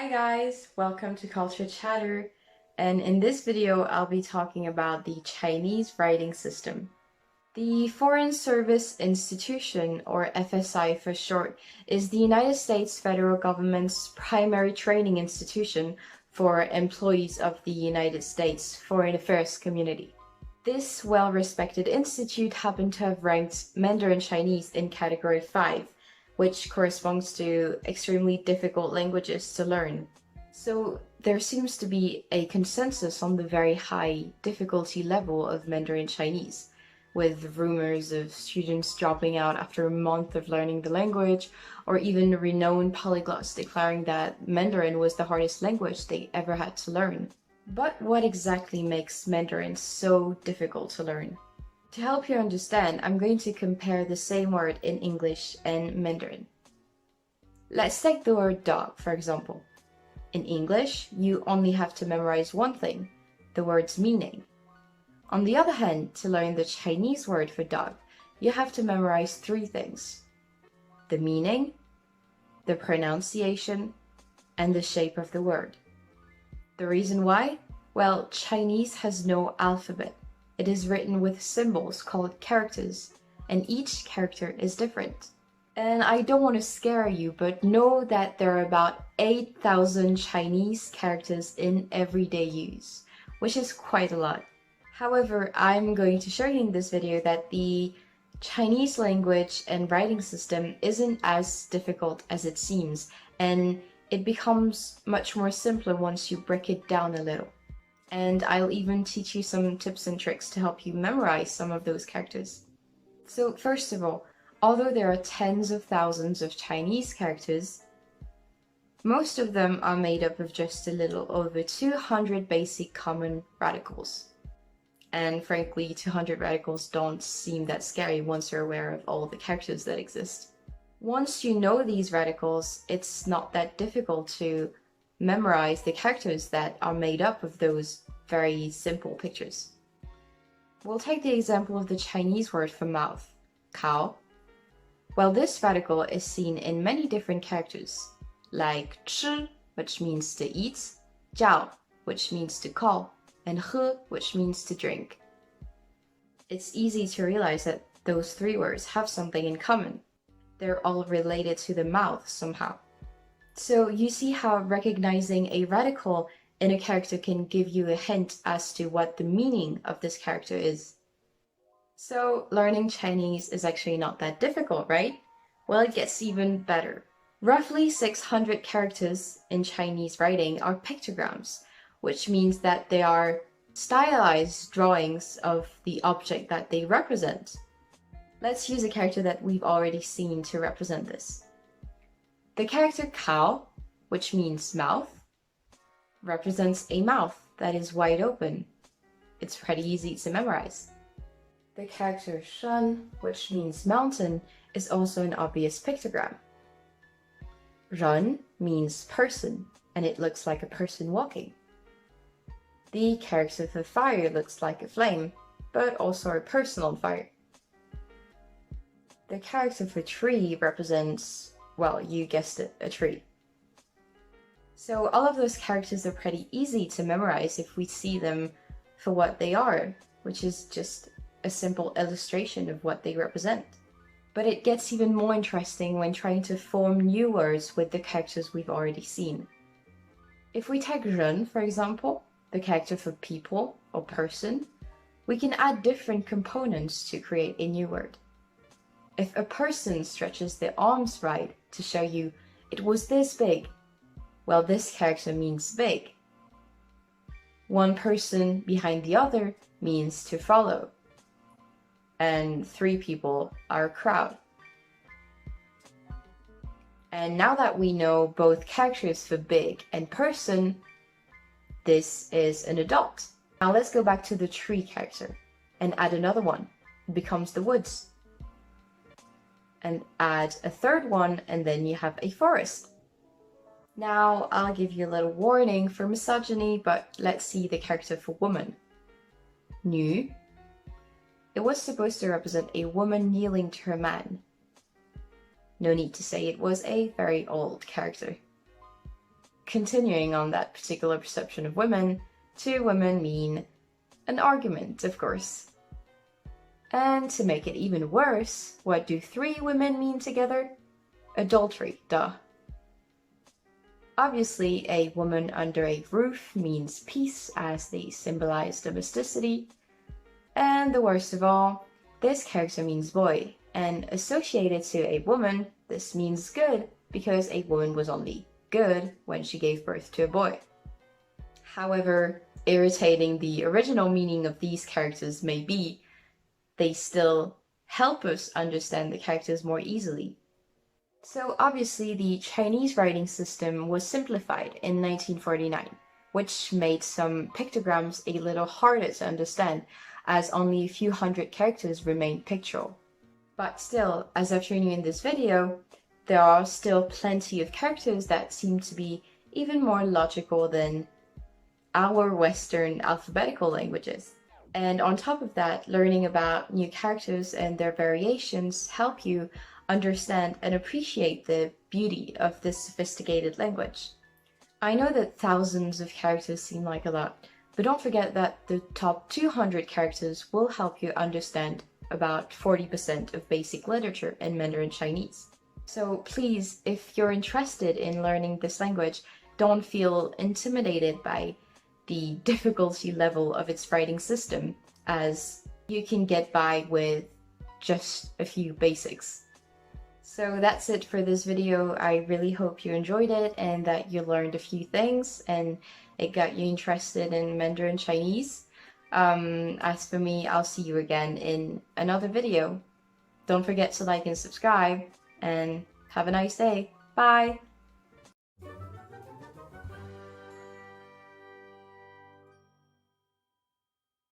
Hi guys, welcome to Culture Chatter, and in this video I'll be talking about the Chinese writing system. The Foreign Service Institution, or FSI for short, is the United States federal government's primary training institution for employees of the United States Foreign Affairs community. This well-respected institute happened to have ranked Mandarin Chinese in Category 5, which corresponds to extremely difficult languages to learn. So there seems to be a consensus on the very high difficulty level of Mandarin Chinese, with rumors of students dropping out after a month of learning the language, or even renowned polyglots declaring that Mandarin was the hardest language they ever had to learn. But what exactly makes Mandarin so difficult to learn? To help you understand, I'm going to compare the same word in English and Mandarin. Let's take the word dog, for example. In English, you only have to memorize one thing, the word's meaning. On the other hand, to learn the Chinese word for dog, you have to memorize three things: the meaning, the pronunciation, and the shape of the word. The reason why? Well, Chinese has no alphabet. It is written with symbols called characters, and each character is different. And I don't want to scare you, but know that there are about 8,000 Chinese characters in everyday use, which is quite a lot. However, I'm going to show you in this video that the Chinese language and writing system isn't as difficult as it seems, and it becomes much more simpler once you break it down a little. And I'll even teach you some tips and tricks to help you memorize some of those characters. So first of all, although there are tens of thousands of Chinese characters, most of them are made up of just a little over 200 basic common radicals. And frankly, 200 radicals don't seem that scary once you're aware of all the characters that exist. Once you know these radicals, it's not that difficult to memorize the characters that are made up of those very simple pictures. We'll take the example of the Chinese word for mouth, kao. Well, this radical is seen in many different characters, like 吃, which means to eat, 叫, which means to call, and 喝, which means to drink. It's easy to realize that those three words have something in common. They're all related to the mouth somehow. So you see how recognizing a radical in a character can give you a hint as to what the meaning of this character is. So learning Chinese is actually not that difficult, right? Well, it gets even better. Roughly 600 characters in Chinese writing are pictograms, which means that they are stylized drawings of the object that they represent. Let's use a character that we've already seen to represent this. The character kao, which means mouth, represents a mouth that is wide open. It's pretty easy to memorize. The character shan, which means mountain, is also an obvious pictogram. Ren means person, and it looks like a person walking. The character for fire looks like a flame, but also a person on fire. The character for tree represents, well, you guessed it, a tree. So all of those characters are pretty easy to memorize if we see them for what they are, which is just a simple illustration of what they represent. But it gets even more interesting when trying to form new words with the characters we've already seen. If we take 人, for example, the character for people or person, we can add different components to create a new word. If a person stretches their arms right to show you it was this big, well, this character means big. One person behind the other means to follow. And three people are a crowd. And now that we know both characters for big and person, this is an adult. Now let's go back to the tree character and add another one. It becomes the woods. And add a third one, and then you have a forest. Now I'll give you a little warning for misogyny, but let's see the character for woman. 女. It was supposed to represent a woman kneeling to her man. No need to say it was a very old character. continuing on that particular perception of women, two women mean an argument, of course. And to make it even worse, what do three women mean together? Adultery, duh. Obviously, a woman under a roof means peace, as they symbolize domesticity. And the worst of all, this character means boy, and associated to a woman, this means good, because a woman was only good when she gave birth to a boy. However irritating the original meaning of these characters may be, they still help us understand the characters more easily. So obviously the Chinese writing system was simplified in 1949, which made some pictograms a little harder to understand, as only a few hundred characters remain pictorial. But still, as I've shown you in this video, there are still plenty of characters that seem to be even more logical than our Western alphabetical languages. And on top of that, learning about new characters and their variations help you understand and appreciate the beauty of this sophisticated language. I know that thousands of characters seem like a lot, but don't forget that the top 200 characters will help you understand about 40% of basic literature in Mandarin Chinese. So please, if you're interested in learning this language, don't feel intimidated by the difficulty level of its writing system, as you can get by with just a few basics. So that's it for this video. I really hope you enjoyed it and that you learned a few things and it got you interested in Mandarin Chinese. As for me, I'll see you again in another video. Don't forget to like and subscribe, and have a nice day. Bye!